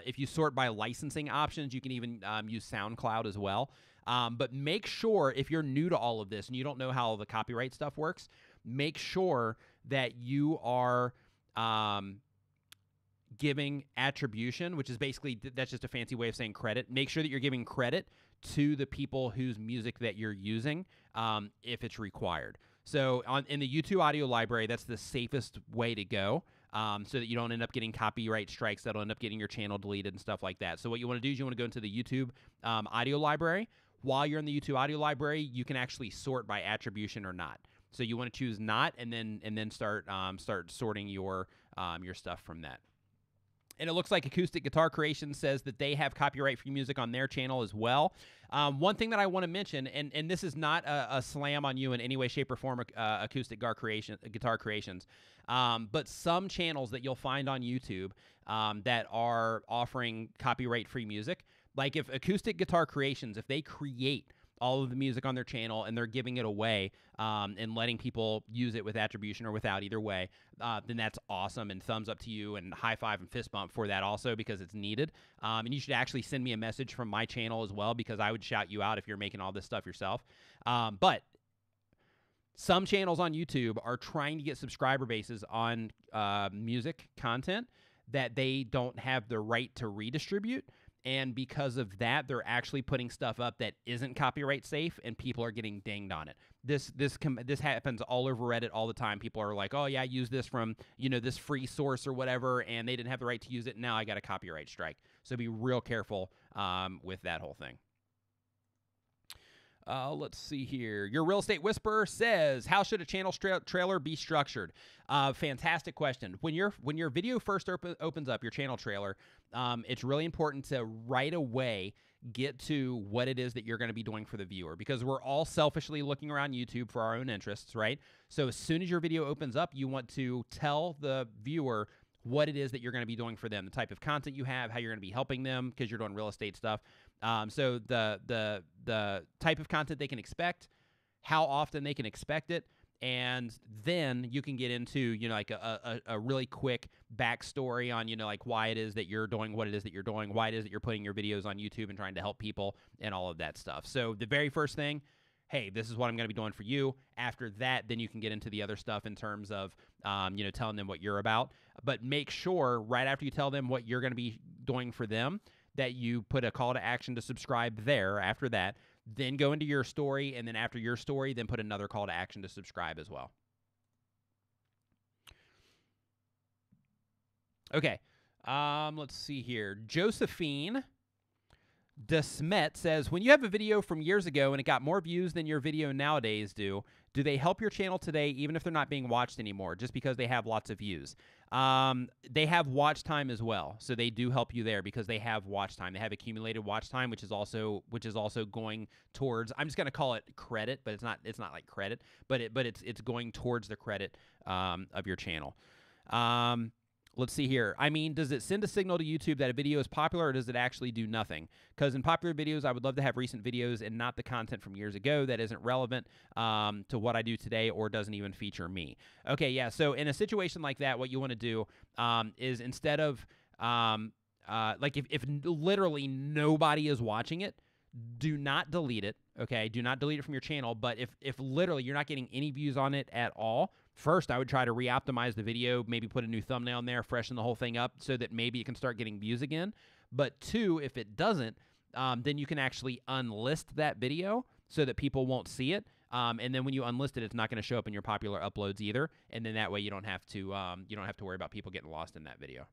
Speaker 1: if you sort by licensing options, you can even use SoundCloud as well. But make sure, if you're new to all of this and you don't know how the copyright stuff works, make sure that you are giving attribution, which is basically, that's just a fancy way of saying credit. Make sure that you're giving credit to the people whose music that you're using, if it's required. So in the YouTube audio library, that's the safest way to go, so that you don't end up getting copyright strikes that'll end up getting your channel deleted and stuff like that. So what you want to do is you want to go into the YouTube audio library. While you're in the YouTube audio library, you can actually sort by attribution or not. So you want to choose not, and then start sorting your stuff from that. And it looks like Acoustic Guitar Creations says that they have copyright-free music on their channel as well. One thing that I want to mention, and this is not a slam on you in any way, shape, or form, Acoustic Guitar Creations, but some channels that you'll find on YouTube that are offering copyright-free music, like if Acoustic Guitar Creations, if they create all of the music on their channel and they're giving it away and letting people use it with attribution or without, either way, then that's awesome, and thumbs up to you and high five and fist bump for that also, because it's needed. And you should actually send me a message from my channel as well, because I would shout you out if you're making all this stuff yourself. But some channels on YouTube are trying to get subscriber bases on music content that they don't have the right to redistribute. And because of that, they're actually putting stuff up that isn't copyright safe, and people are getting dinged on it. This happens all over Reddit all the time. People are like, "Oh yeah, I used this from this free source or whatever, and they didn't have the right to use it. Now I got a copyright strike." So be real careful with that whole thing. Let's see here. Your Real Estate Whisperer says, how should a channel trailer be structured? Fantastic question. When your video first opens up, your channel trailer, it's really important to right away get to what it is that you're going to be doing for the viewer, because we're all selfishly looking around YouTube for our own interests, right? So as soon as your video opens up, you want to tell the viewer what it is that you're going to be doing for them, the type of content you have, how you're going to be helping them, because you're doing real estate stuff. So the type of content they can expect, how often they can expect it, and then you can get into like a really quick backstory on like why it is that you're doing what it is that you're doing, why it is that you're putting your videos on YouTube and trying to help people, and all of that stuff. So the very first thing, hey, this is what I'm going to be doing for you. After that, then you can get into the other stuff in terms of, telling them what you're about. But make sure right after you tell them what you're going to be doing for them, that you put a call to action to subscribe there after that. Then go into your story, and then after your story, then put another call to action to subscribe as well. Okay, let's see here. Josephine Desmet says, when you have a video from years ago and it got more views than your video nowadays do they help your channel today even if they're not being watched anymore just because they have lots of views? They have watch time as well, so they do help you there because they have watch time. They have accumulated watch time, which is also going towards, I'm just going to call it credit, but it's not like credit, but it's going towards the credit of your channel. Let's see here. I mean, does it send a signal to YouTube that a video is popular, or does it actually do nothing? Because in popular videos, I would love to have recent videos and not the content from years ago that isn't relevant to what I do today or doesn't even feature me. Okay, yeah, so in a situation like that, what you want to do is instead of like if literally nobody is watching it, do not delete it, okay? Do not delete it from your channel, but if literally you're not getting any views on it at all, first I would try to re-optimize the video, maybe put a new thumbnail in there, freshen the whole thing up so that maybe it can start getting views again. But two, if it doesn't, then you can actually unlist that video so that people won't see it. And then when you unlist it, it's not going to show up in your popular uploads either. And then that way you don't have to worry about people getting lost in that video.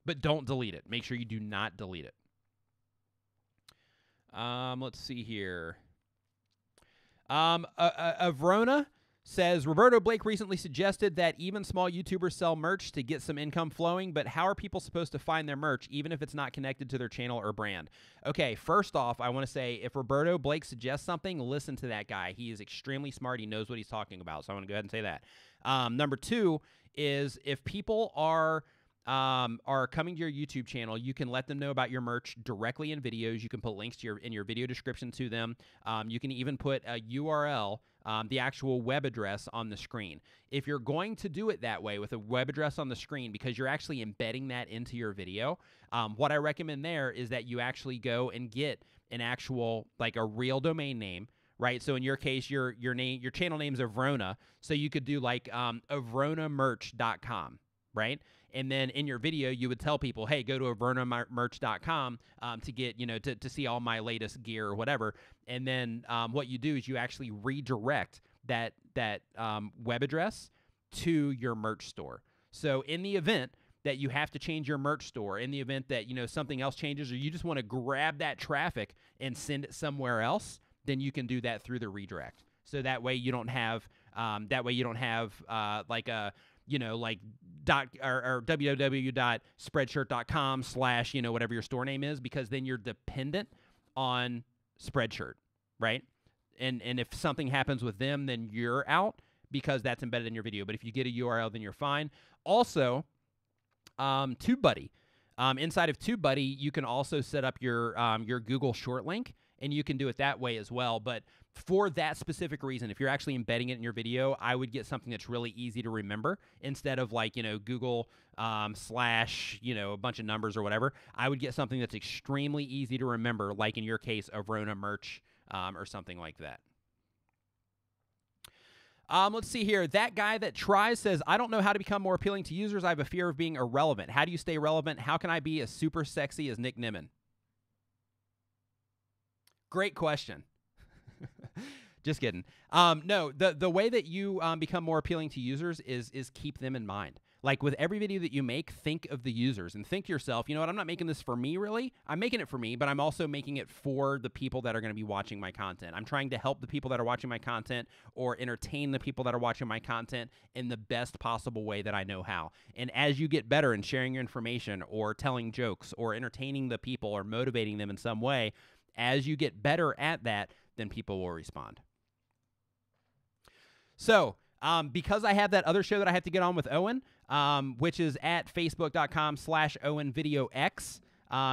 Speaker 1: But don't delete it. Make sure you do not delete it. Let's see here. Avrona says, Roberto Blake recently suggested that even small YouTubers sell merch to get some income flowing, but how are people supposed to find their merch, even if it's not connected to their channel or brand? Okay, first off, I want to say, if Roberto Blake suggests something, listen to that guy. He is extremely smart. He knows what he's talking about, so I want to go ahead and say that. Number two is, if people are coming to your YouTube channel, you can let them know about your merch directly in videos. You can put links to in your video description to them. You can even put a URL, the actual web address on the screen. If you're going to do it that way with a web address on the screen because you're actually embedding that into your video, what I recommend there is that you actually go and get an actual, like a real domain name, right? So in your case, your channel name's Avrona, so you could do like avronamerch.com, right? And then in your video, you would tell people, hey, go to avronamerch.com to get, to see all my latest gear or whatever. And then what you do is you actually redirect that web address to your merch store. So in the event that you have to change your merch store, in the event that, something else changes, or you just want to grab that traffic and send it somewhere else, then you can do that through the redirect. So that way you don't have, like a, like www.spreadshirt.com / whatever your store name is, because then you're dependent on Spreadshirt, right? And if something happens with them, then you're out because that's embedded in your video. But if you get a URL, then you're fine. Also, TubeBuddy. Inside of TubeBuddy, you can also set up your Google short link, and you can do it that way as well. But for that specific reason, if you're actually embedding it in your video, I would get something that's really easy to remember instead of like, Google / a bunch of numbers or whatever. I would get something that's extremely easy to remember, like in your case, Avrona Merch or something like that. Let's see here. That guy that tries says, I don't know how to become more appealing to users. I have a fear of being irrelevant. How do you stay relevant? How can I be as super sexy as Nick Nimmin? Great question. Just kidding. No, the way that you become more appealing to users is keep them in mind. Like with every video that you make, think of the users and think to yourself, you know what, I'm not making this for me really. I'm making it for me, but I'm also making it for the people that are going to be watching my content. I'm trying to help the people that are watching my content or entertain the people that are watching my content in the best possible way that I know how. And as you get better in sharing your information or telling jokes or entertaining the people or motivating them in some way, as you get better at that, then people will respond. So, because I have that other show that I have to get on with Owen, which is at facebook.com/OwenVideoX.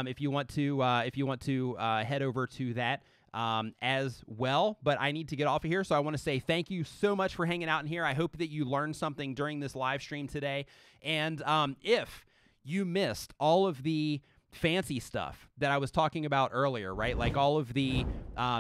Speaker 1: If you want to head over to that as well. But I need to get off of here, so I want to say thank you so much for hanging out in here. I hope that you learned something during this live stream today. And if you missed all of the fancy stuff that I was talking about earlier, right? Like all of the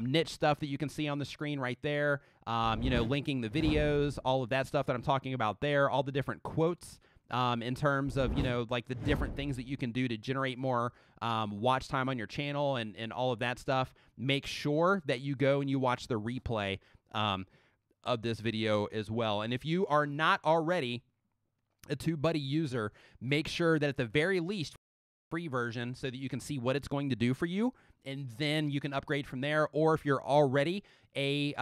Speaker 1: niche stuff that you can see on the screen right there, linking the videos, all of that stuff that I'm talking about there, all the different quotes in terms of, like the different things that you can do to generate more watch time on your channel and all of that stuff. Make sure that you go and you watch the replay of this video as well. And if you are not already a TubeBuddy user, make sure that at the very least, free version so that you can see what it's going to do for you, and then you can upgrade from there. Or if you're already a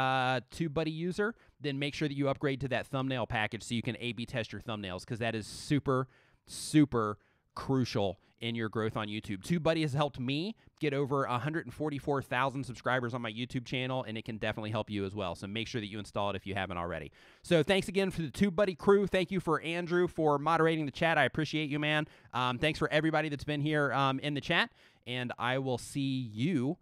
Speaker 1: TubeBuddy user, then make sure that you upgrade to that thumbnail package so you can A/B test your thumbnails, because that is super, super crucial in your growth on YouTube. TubeBuddy has helped me get over 144,000 subscribers on my YouTube channel, and it can definitely help you as well. So make sure that you install it if you haven't already. So thanks again for the TubeBuddy crew. Thank you for Andrew for moderating the chat. I appreciate you, man. Thanks for everybody that's been here in the chat, and I will see you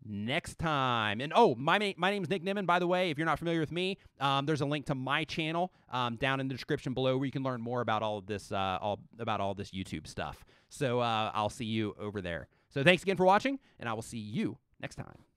Speaker 1: next time. And oh, my name's Nick Nimmin, by the way. If you're not familiar with me, there's a link to my channel down in the description below where you can learn more about all of this, about all this YouTube stuff. So I'll see you over there. So thanks again for watching, and I will see you next time.